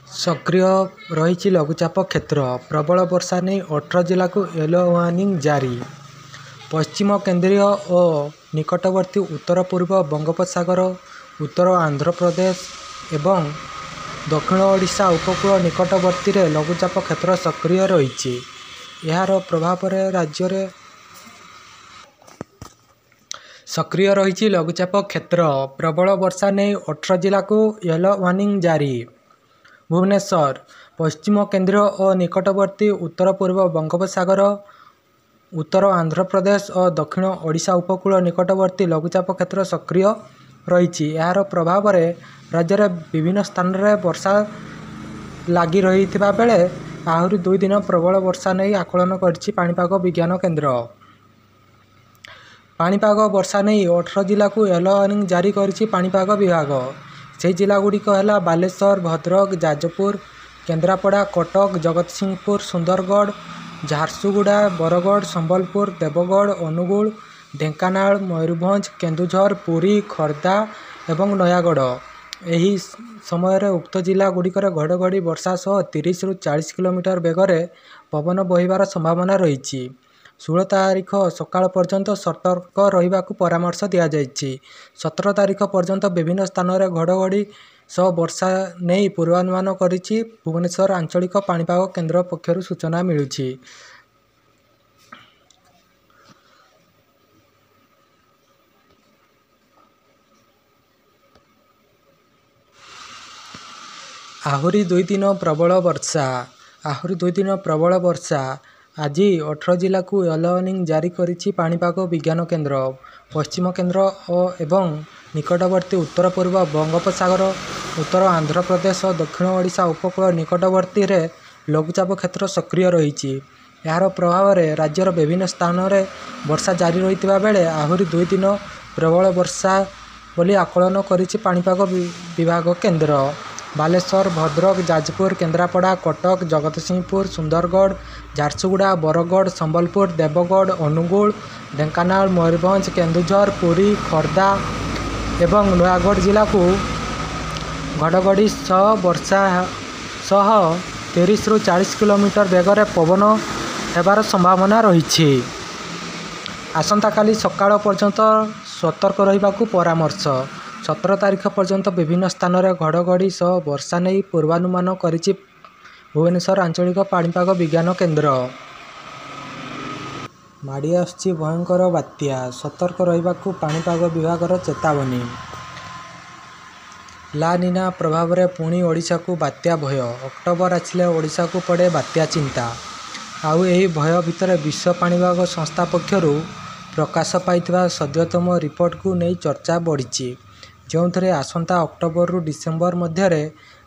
सक्रिय रही लघुचाप क्षेत्र प्रबल वर्षा नहीं 18 जिला को येलो वार्निंग जारी। पश्चिम केंद्रीय और निकटवर्ती उत्तर पूर्व बंगोपसागर उत्तर आंध्र प्रदेश एवं दक्षिण ओडिशा उपकूल निकटवर्ती लघुचाप क्षेत्र सक्रिय रही। यार प्रभाव राज्य में सक्रिय रही लघुचाप क्षेत्र प्रबल वर्षा नहीं 18 जिला को येलो वार्निंग जारी। भुवनेश्वर पश्चिम केंद्रीय और निकटवर्ती उत्तर पूर्व बंगोपसागर उत्तर आंध्र प्रदेश और दक्षिण ओडिशा उपकूल निकटवर्ती लघुचाप क्षेत्र सक्रिय रही। यार प्रभाव राज्य में विभिन्न स्थान में वर्षा लगी रही बेले आहरी 2 दिन प्रबल वर्षा नहीं आकलन करिछि पाणीपाग विज्ञान केन्द्र। पाणीपाग वर्षा नहीं 18 जिला को येलो वार्निंग जारी करिछि पाणीपाग विभाग। से जिलागुड़िक है बालेश्वर, भद्रक, जाजपुर, केन्द्रापड़ा, कटक, जगतसिंहपुर, सुंदरगढ़, झारसुगुड़ा, बरगढ़, संबलपुर, देवगढ़, अनुगुल, ढेंकानाल, मयूरभंज, केन्दुझर, पुरी, खर्दा एवं नयागढ़। यही समय उक्त जिला गुड़िकर घड़घड़ी वर्षा सह 30 ରୁ 40 किलोमीटर बेगर पवन बहिबार संभावना रही। 16 तारीख सकाळ पर्यंत सतर्क रहिबाकु परामर्श दिया जायछि। 17 तारीख पर्यंत विभिन्न स्थान में घड़घड़ी सह वर्षा नहीं पूर्वानुमान करिछि भुवनेश्वर आंचलिक पाणीपाग केन्द्र पक्षरु सूचना मिलुछि। आहरी 2 दिन प्रबल वर्षा आज 18 जिला को येलो वार्निंग जारी करिछि पाणीपाग विज्ञान केन्द्र। पश्चिम केन्द्र एवं निकटवर्ती उत्तर पूर्व बंगोपसागर उत्तर आंध्र प्रदेश और दक्षिण ओडिशा उपकूल निकटवर्ती लघुचाप क्षेत्र सक्रिय रही। यार प्रभाव राज्यर विभिन्न स्थान में वर्षा जारी रही बेले आहरी 2 दिन प्रबल वर्षा बोली आकलन करिछि पाणीपाग विभाग केन्द्र। बालेश्वर, भद्रक, जाजपुर, केन्द्रापड़ा, कटक, जगतसिंहपुर, सुंदरगढ़, झारसुगुड़ा, बरगढ़, संबलपुर, देवगढ़, अनुगुल, ढेंकानाल, मयूरभंज, केन्दुझर, पुरी, खर्दा एवं नयागढ़ जिला को घड़घड़ी सह वर्षा सह 30 ରୁ 40 किलोमीटर बेगर पवन हेबार संभावना रही। आसंता काली सकाळ पर्यंत सतर्क रहिबाकु परामर्श। 17 तारीख पर्यंत विभिन्न स्थान में घड़घड़ी सह वर्षा नहीं पूर्वानुमान करिछि भुवनेश्वर आंचलिक पाणीपाग विज्ञान केन्द्र। माड़ी आसुछि भयंकर बात्या, सतर्क रहिबाकु पाणीपाग विभागर चेतावनी। ला निना प्रभाव में पुणी ओडिशा को बात्या भय। अक्टोबर आसिले ओडिशा को पड़े बात्या चिंता। आउ एही भय भितर विश्व पाणीपाग संस्था पक्षरु प्रकाश पाइथिबा सद्यतम रिपोर्ट को नहीं चर्चा बढ़ी, जो थे आसंता अक्टोबर ରୁ डिसेम्बर मध्य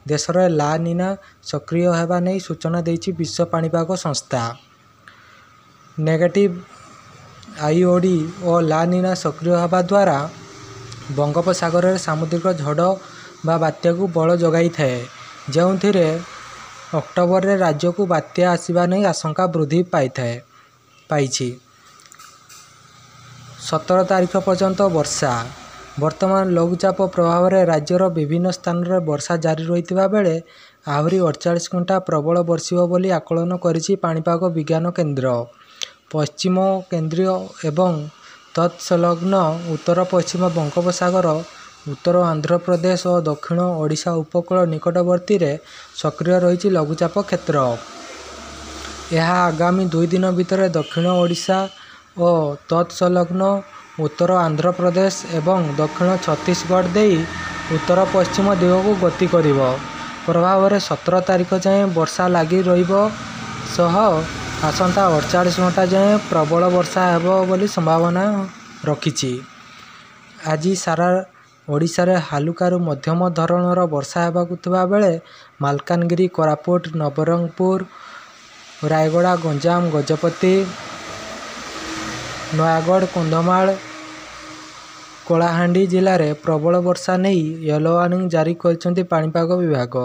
देश में ला निना सक्रिय होगा नहीं सूचना देछि विश्व पाणीपाग संस्था। नेगेटिव आईओडी और ला निना सक्रिय होगा द्वारा बंगोपसागर में सामुद्रिक झड़ बा बात्या को बल जगाई थाए, जो अक्टोबर रे राज्य को बात्या आसवा नहीं आशंका वृद्धि पाई। 17 तारीख पर्यंत वर्षा। वर्तमान लघुचाप प्रभाव में राज्यर विभिन्न स्थान में वर्षा जारी रही बेले आहरी 48 घंटा प्रबल बर्षिब बोली आकलन करिछि पाणीपाग विज्ञान केन्द्र। पश्चिम केंद्रीय एवं तत्संलग्न उत्तर पश्चिम बंगोपसागर उत्तर आंध्र प्रदेश और दक्षिण ओडिशा उपकूल निकटवर्ती सक्रिय रही लघुचाप क्षेत्र। यह आगामी 2 दिन भितर दक्षिण ओडिशा और तत्संलग्न उत्तर आंध्र प्रदेश एवं दक्षिण छत्तीसगढ़ दे उत्तर पश्चिम दिग को गति करिब। प्रभाव में 17 तारीख जाए वर्षा लगी रह आसंता 48 घंटा जाए प्रबल वर्षा हेबो बोली संभावना रखिछि। आज सारा ओडिशा रे हालुकारु मध्यम धरणर वर्षा हेबाकु थिबा बेले मालकानगिरी, कोरापुट, नवरंगपुर, रायगड़ा, गंजाम, गजपति, नयागढ़, कंधमाल, कलाहांडी जिले में प्रबल वर्षा नहीं येलो वार्निंग जारी कर पाणीपाग विभाग।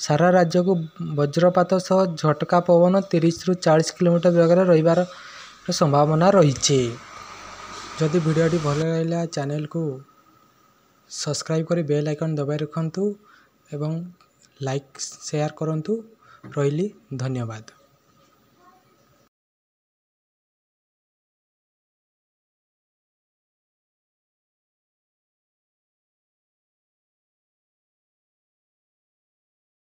सारा राज्य को वज्रपात सह झटका पवन 30 ରୁ 40 किलोमीटर बेगर रहिबार संभावना रही। जदि भिडियोटी भल लगा चैनल को सब्सक्राइब कर बेल आइकन दबाई रखु एवं लाइक शेयर करंतु। रहिली धन्यवाद।